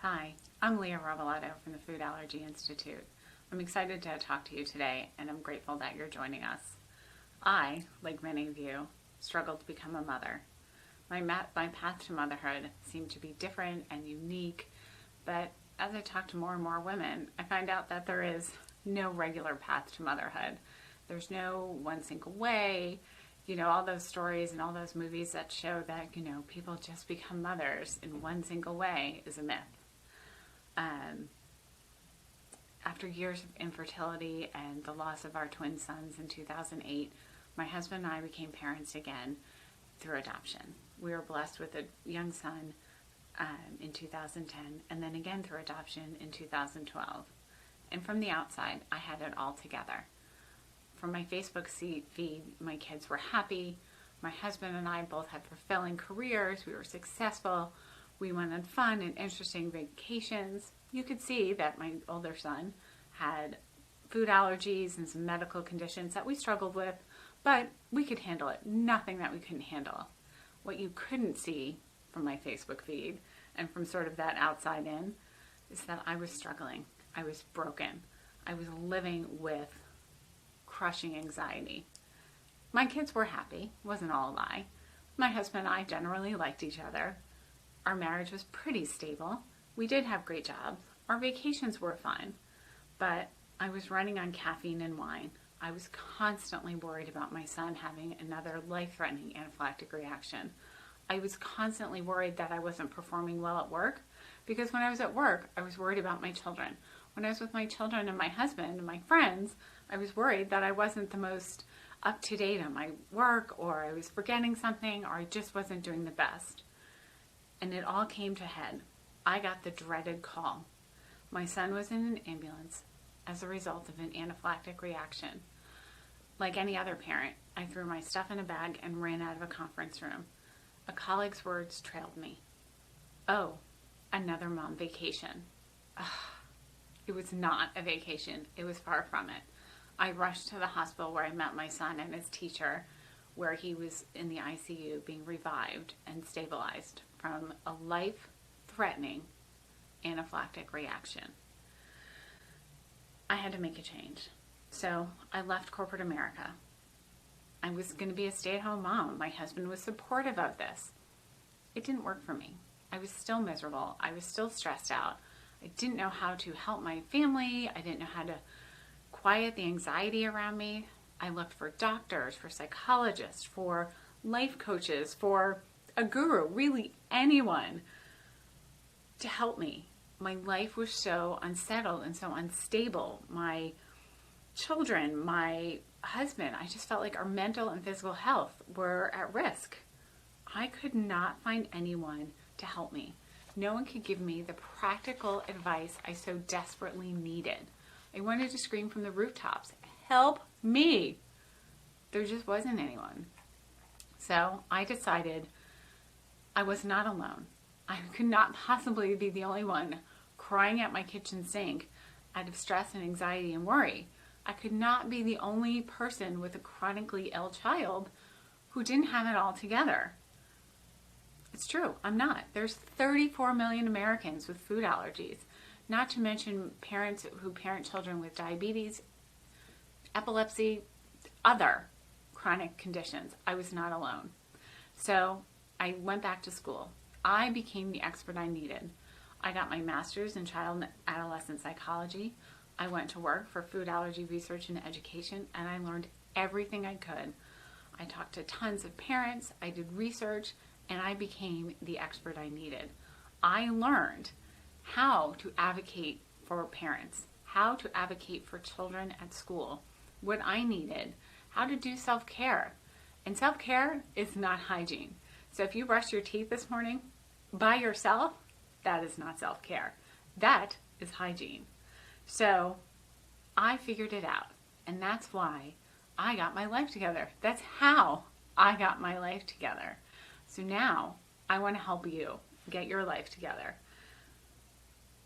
Hi, I'm Leah Robilotto from the Food Allergy Institute. I'm excited to talk to you today, and I'm grateful that you're joining us. I, like many of you, struggled to become a mother. My path to motherhood seemed to be different and unique, but as I talk to more and more women, I find out that there is no regular path to motherhood. There's no one single way. All those stories and all those movies that show that, people just become mothers in one single way is a myth. After years of infertility and the loss of our twin sons in 2008, my husband and I became parents again through adoption. We were blessed with a young son in 2010, and then again through adoption in 2012. And from the outside, I had it all together. From my Facebook feed, my kids were happy. My husband and I both had fulfilling careers. We were successful. We went on fun and interesting vacations. You could see that my older son had food allergies and some medical conditions that we struggled with, but we could handle it. Nothing that we couldn't handle. What you couldn't see from my Facebook feed and from sort of that outside in is that I was struggling. I was broken. I was living with crushing anxiety. My kids were happy. It wasn't all a lie. My husband and I generally liked each other. Our marriage was pretty stable. We did have great jobs. Our vacations were fun. But I was running on caffeine and wine. I was constantly worried about my son having another life-threatening anaphylactic reaction. I was constantly worried that I wasn't performing well at work, because when I was at work, I was worried about my children. When I was with my children and my husband and my friends, I was worried that I wasn't the most up to date on my work, or I was forgetting something, or I just wasn't doing the best. And it all came to head. I got the dreaded call. My son was in an ambulance as a result of an anaphylactic reaction. Like any other parent, I threw my stuff in a bag and ran out of a conference room. A colleague's words trailed me. "Oh, another mom vacation." Ugh. It was not a vacation. It was far from it. I rushed to the hospital where I met my son and his teacher, where he was in the ICU being revived and stabilized from a life-threatening anaphylactic reaction. I had to make a change. So I left corporate America. I was going to be a stay-at-home mom. My husband was supportive of this. It didn't work for me. I was still miserable. I was still stressed out. I didn't know how to help my family. I didn't know how to quiet the anxiety around me. I looked for doctors, for psychologists, for life coaches, for a guru, really anyone to help me. My life was so unsettled and so unstable. My children, my husband, I just felt like our mental and physical health were at risk. I could not find anyone to help me. No one could give me the practical advice I so desperately needed. I wanted to scream from the rooftops, "Help me!" There just wasn't anyone. So I decided I was not alone. I could not possibly be the only one crying at my kitchen sink out of stress and anxiety and worry. I could not be the only person with a chronically ill child who didn't have it all together. It's true, I'm not. There's 34 million Americans with food allergies, not to mention parents who parent children with diabetes, epilepsy, other chronic conditions. I was not alone. So I went back to school. I became the expert I needed. I got my master's in child and adolescent psychology. I went to work for food allergy research and education, and I learned everything I could. I talked to tons of parents, I did research, and I became the expert I needed. I learned how to advocate for parents, how to advocate for children at school, what I needed, how to do self-care. And self-care is not hygiene. So if you brush your teeth this morning by yourself, that is not self-care. That is hygiene. So I figured it out, and that's why I got my life together. That's how I got my life together. So now I want to help you get your life together.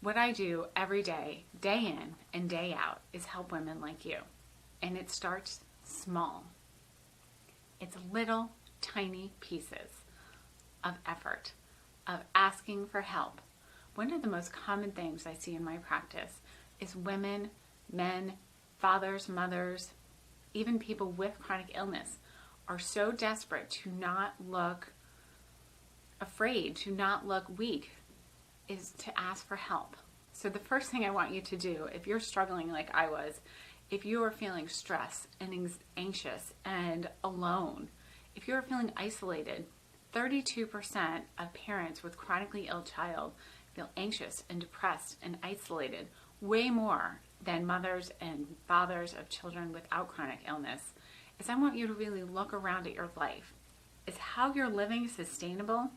What I do every day, day in and day out, is help women like you. And it starts small. It's little tiny pieces of effort, of asking for help, One of the most common things I see in my practice is women, men, fathers, mothers, even people with chronic illness are so desperate to not look afraid, to not look weak, is to ask for help. So the first thing I want you to do, if you're struggling like I was, if you are feeling stressed and anxious and alone, if you're feeling isolated, 32% of parents with chronically ill child feel anxious and depressed and isolated, way more than mothers and fathers of children without chronic illness, is I want you to really look around at your life. Is how you're living sustainable?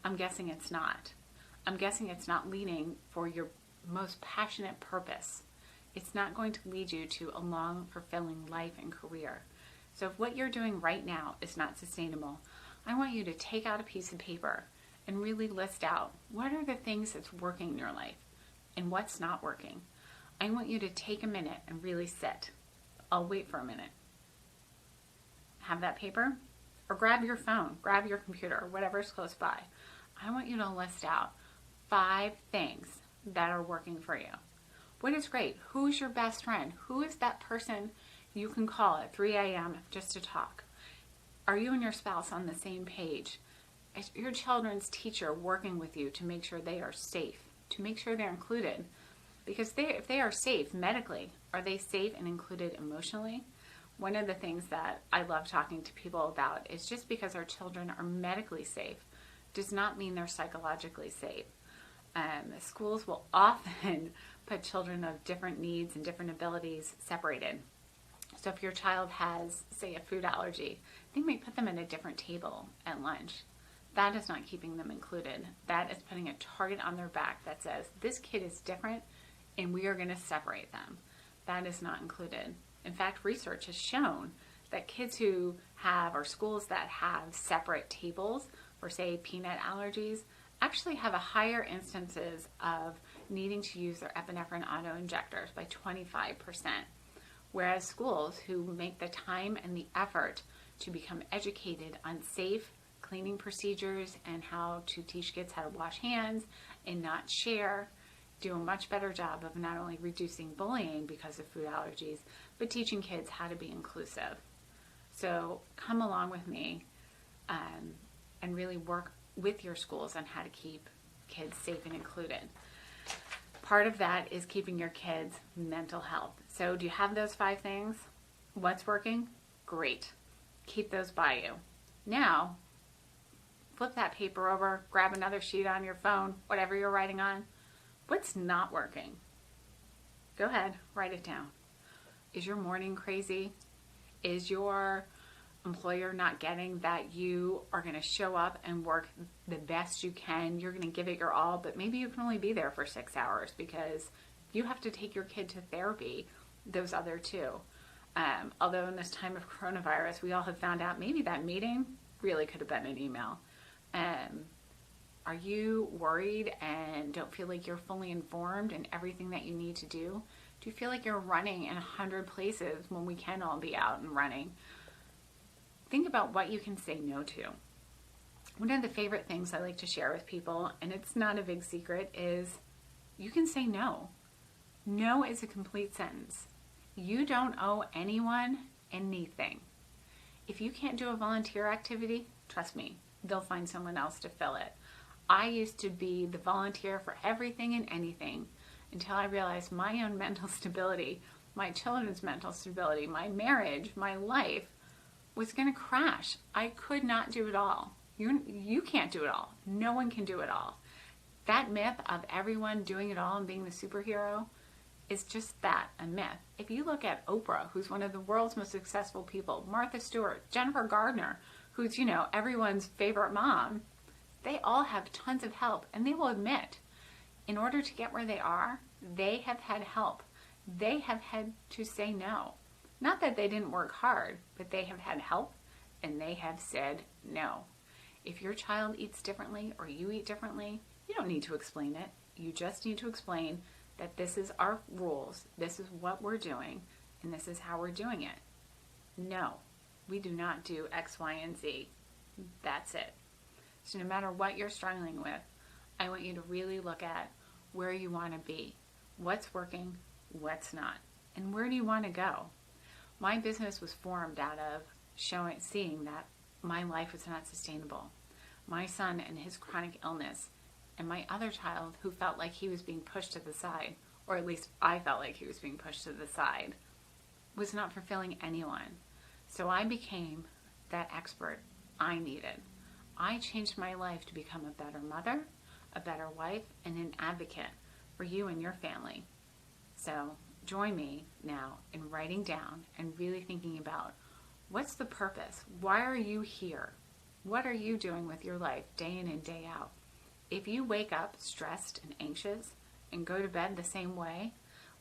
I'm guessing it's not. I'm guessing it's not leading for your most passionate purpose. It's not going to lead you to a long, fulfilling life and career. So if what you're doing right now is not sustainable, I want you to take out a piece of paper and really list out what are the things that's working in your life and what's not working. I want you to take a minute and really sit. I'll wait for a minute. Have that paper, or grab your phone, grab your computer, or whatever's close by. I want you to list out 5 things that are working for you. What is great? Who's your best friend? Who is that person you can call at 3 a.m. just to talk? Are you and your spouse on the same page? Is your children's teacher working with you to make sure they are safe, to make sure they're included? Because if they are safe medically, are they safe and included emotionally? One of the things that I love talking to people about is just because our children are medically safe does not mean they're psychologically safe. Schools will often put children of different needs and different abilities separated. So if your child has, say, a food allergy, they may put them at a different table at lunch. That is not keeping them included. That is putting a target on their back that says, this kid is different and we are going to separate them. That is not included. In fact, research has shown that kids who have, or schools that have separate tables for, say, peanut allergies, actually have a higher instances of needing to use their epinephrine auto-injectors by 25%. Whereas schools who make the time and the effort to become educated on safe cleaning procedures and how to teach kids how to wash hands and not share, do a much better job of not only reducing bullying because of food allergies, but teaching kids how to be inclusive. So come along with me and really work with your schools on how to keep kids safe and included. Part of that is keeping your kids' mental health. So do you have those 5 things? What's working? Great. Keep those by you. Now, flip that paper over, grab another sheet on your phone, whatever you're writing on. What's not working? Go ahead, write it down. Is your morning crazy? Is your employer not getting that you are going to show up and work the best you can? You're going to give it your all, but maybe you can only be there for 6 hours because you have to take your kid to therapy those other 2. Although in this time of coronavirus, we all have found out maybe that meeting really could have been an email. Are you worried and don't feel like you're fully informed in everything that you need to do? Do you feel like you're running in 100 places when we can all be out and running? Think about what you can say no to. One of the favorite things I like to share with people, and it's not a big secret, is you can say no. No is a complete sentence. You don't owe anyone anything. If you can't do a volunteer activity, trust me, they'll find someone else to fill it. I used to be the volunteer for everything and anything until I realized my own mental stability, my children's mental stability, my marriage, my life was going to crash. I could not do it all. You can't do it all. No one can do it all. That myth of everyone doing it all and being the superhero is just that, a myth. If you look at Oprah, who's one of the world's most successful people, Martha Stewart, Jennifer Gardner, who's, everyone's favorite mom, they all have tons of help, and they will admit, in order to get where they are, they have had help. They have had to say no. Not that they didn't work hard, but they have had help, and they have said no. If your child eats differently or you eat differently, you don't need to explain it. You just need to explain that this is our rules, this is what we're doing, and this is how we're doing it. No, we do not do X, Y, and Z. That's it. So no matter what you're struggling with, I want you to really look at where you want to be, what's working, what's not, and where do you want to go. My business was formed out of seeing that my life was not sustainable. My son and his chronic illness, and my other child who felt like he was being pushed to the side, or at least I felt like he was being pushed to the side, was not fulfilling anyone. So I became that expert I needed. I changed my life to become a better mother, a better wife, and an advocate for you and your family. So join me now in writing down and really thinking about, what's the purpose? Why are you here? What are you doing with your life day in and day out? If you wake up stressed and anxious and go to bed the same way,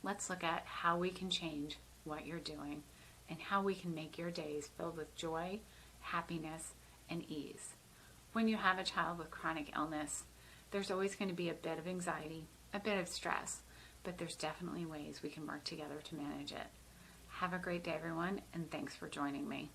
let's look at how we can change what you're doing and how we can make your days filled with joy, happiness, and ease. When you have a child with chronic illness, there's always going to be a bit of anxiety, a bit of stress, but there's definitely ways we can work together to manage it. Have a great day, everyone, and thanks for joining me.